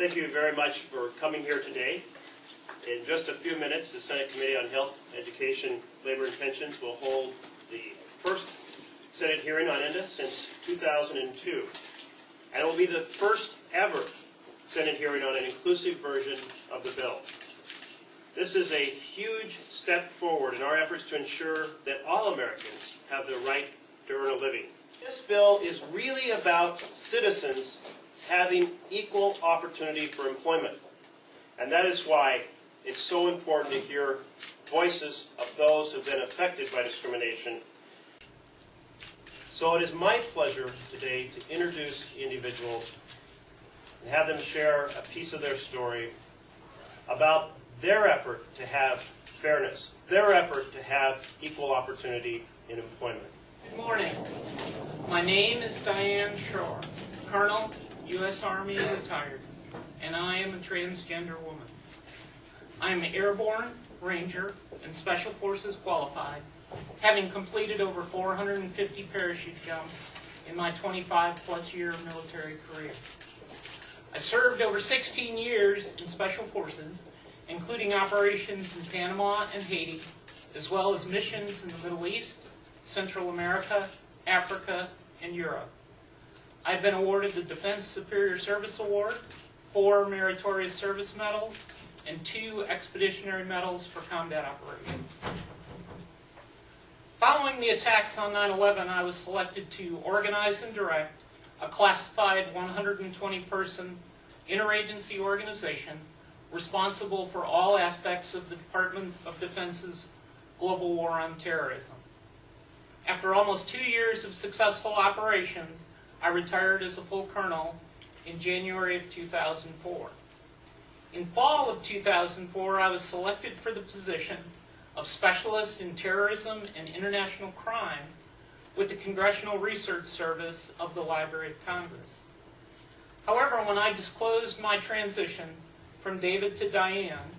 Thank you very much for coming here today. In just a few minutes, the Senate Committee on Health, Education, Labor, and Pensions will hold the first Senate hearing on ENDA since 2002. And it will be the first ever Senate hearing on an inclusive version of the bill. This is a huge step forward in our efforts to ensure that all Americans have the right to earn a living. This bill is really about citizens having equal opportunity for employment. And that is why it's so important to hear voices of those who have been affected by discrimination. So it is my pleasure today to introduce individuals and have them share a piece of their story about their effort to have fairness, their effort to have equal opportunity in employment. Good morning. My name is Diane Shaw, Colonel, U.S. Army retired, and I am a transgender woman. I am airborne, ranger, and special forces qualified, having completed over 450 parachute jumps in my 25-plus year military career. I served over 16 years in special forces, including operations in Panama and Haiti, as well as missions in the Middle East, Central America, Africa, and Europe. I've been awarded the Defense Superior Service Award, 4 Meritorious Service Medals, and 2 Expeditionary Medals for combat operations. Following the attacks on 9/11, I was selected to organize and direct a classified 120-person interagency organization responsible for all aspects of the Department of Defense's global war on terrorism. After almost 2 years of successful operations, I retired as a full colonel in January of 2004. In fall of 2004, I was selected for the position of Specialist in Terrorism and International Crime with the Congressional Research Service of the Library of Congress. However, when I disclosed my transition from David to Diane,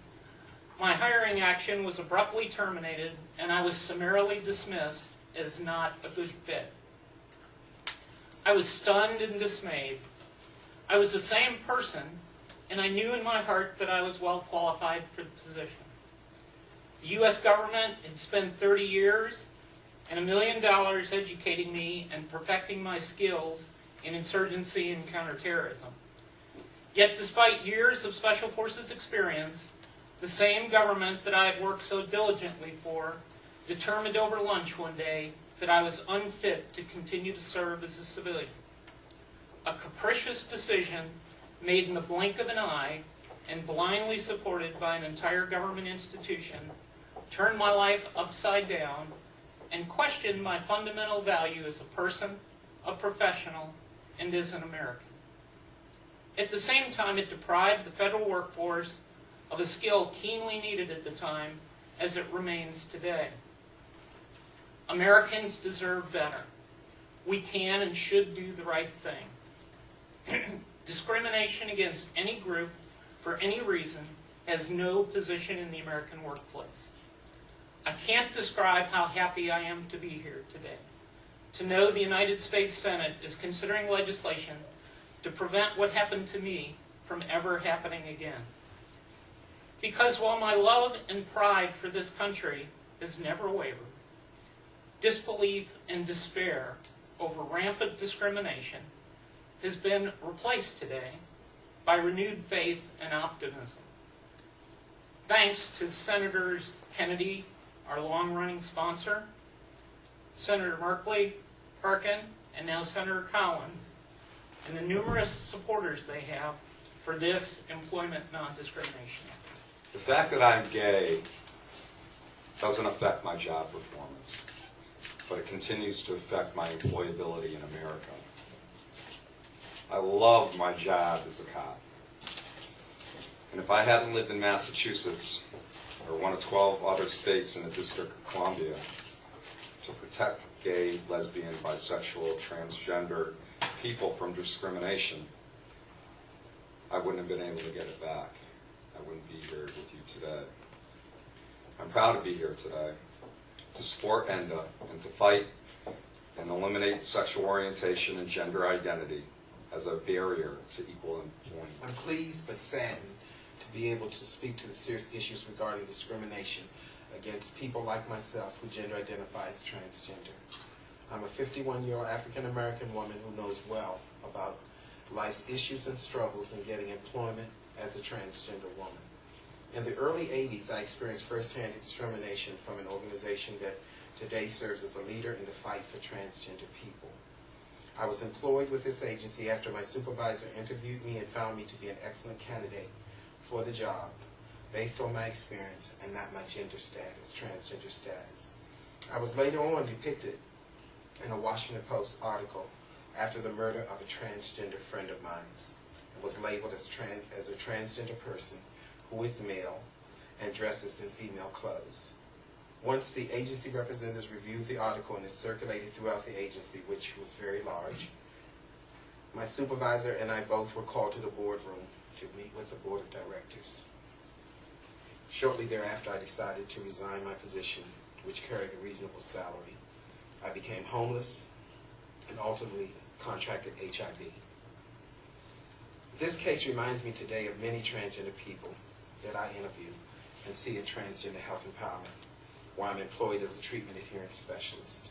my hiring action was abruptly terminated and I was summarily dismissed as not a good fit. I was stunned and dismayed. I was the same person, and I knew in my heart that I was well qualified for the position. The U.S. government had spent 30 years and $1 million educating me and perfecting my skills in insurgency and counterterrorism. Yet despite years of Special Forces experience, the same government that I had worked so diligently for determined over lunch one day that I was unfit to continue to serve as a civilian. A capricious decision made in the blink of an eye and blindly supported by an entire government institution turned my life upside down and questioned my fundamental value as a person, a professional, and as an American. At the same time, it deprived the federal workforce of a skill keenly needed at the time, as it remains today. Americans deserve better. We can and should do the right thing. Discrimination against any group for any reason has no position in the American workplace. I can't describe how happy I am to be here today, to know the United States Senate is considering legislation to prevent what happened to me from ever happening again. Because while my love and pride for this country has never wavered, disbelief and despair over rampant discrimination has been replaced today by renewed faith and optimism. Thanks to Senators Kennedy, our long-running sponsor, Senator Merkley, Harkin, and now Senator Collins, and the numerous supporters they have for this Employment Non-Discrimination Act. The fact that I'm gay doesn't affect my job performance, but it continues to affect my employability in America. I love my job as a cop. And if I hadn't lived in Massachusetts, or one of 12 other states in the District of Columbia, to protect gay, lesbian, bisexual, transgender people from discrimination, I wouldn't have been able to get it back. I wouldn't be here with you today. I'm proud to be here today to support ENDA and to fight and eliminate sexual orientation and gender identity as a barrier to equal employment. I'm pleased but saddened to be able to speak to the serious issues regarding discrimination against people like myself who gender identify as transgender. I'm a 51-year-old African-American woman who knows well about life's issues and struggles in getting employment as a transgender woman. In the early 80s, I experienced firsthand discrimination from an organization that today serves as a leader in the fight for transgender people. I was employed with this agency after my supervisor interviewed me and found me to be an excellent candidate for the job based on my experience and not my gender status, transgender status. I was later on depicted in a Washington Post article after the murder of a transgender friend of mine and was labeled as a transgender person who is male and dresses in female clothes. Once the agency representatives reviewed the article and it circulated throughout the agency, which was very large, my supervisor and I both were called to the boardroom to meet with the board of directors. Shortly thereafter, I decided to resign my position, which carried a reasonable salary. I became homeless and ultimately contracted HIV. This case reminds me today of many transgender people that I interview and see at Transgender Health Empowerment, where I'm employed as a treatment adherence specialist.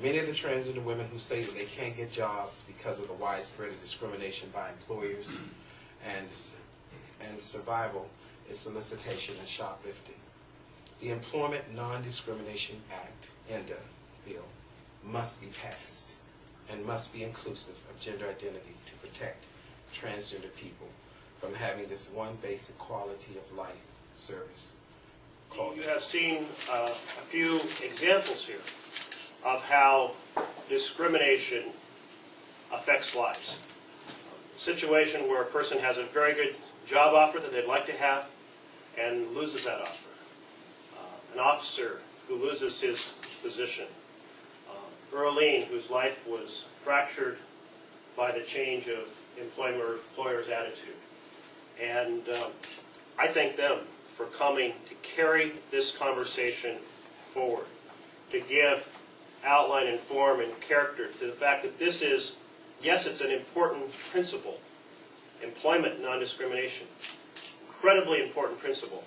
Many of the transgender women who say that they can't get jobs because of the widespread discrimination by employers and survival is solicitation and shoplifting. The Employment Non-Discrimination Act, ENDA, bill must be passed and must be inclusive of gender identity to protect transgender people from having this one basic quality of life service called. You have seen a few examples here of how discrimination affects lives. A situation where a person has a very good job offer that they'd like to have and loses that offer. An officer who loses his position. Earlene, whose life was fractured by the change of employer's attitude. And I thank them for coming to carry this conversation forward, to give outline and form and character to the fact that this is, yes, it's an important principle, employment non-discrimination, incredibly important principle.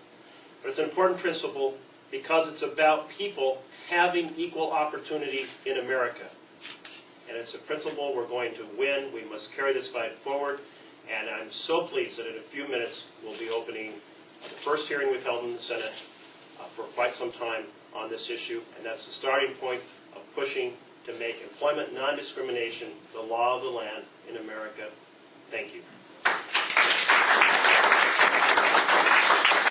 But it's an important principle because it's about people having equal opportunity in America. And it's a principle we're going to win. We must carry this fight forward. And I'm so pleased that in a few minutes we'll be opening the first hearing we've held in the Senate for quite some time on this issue. And that's the starting point of pushing to make employment non-discrimination the law of the land in America. Thank you.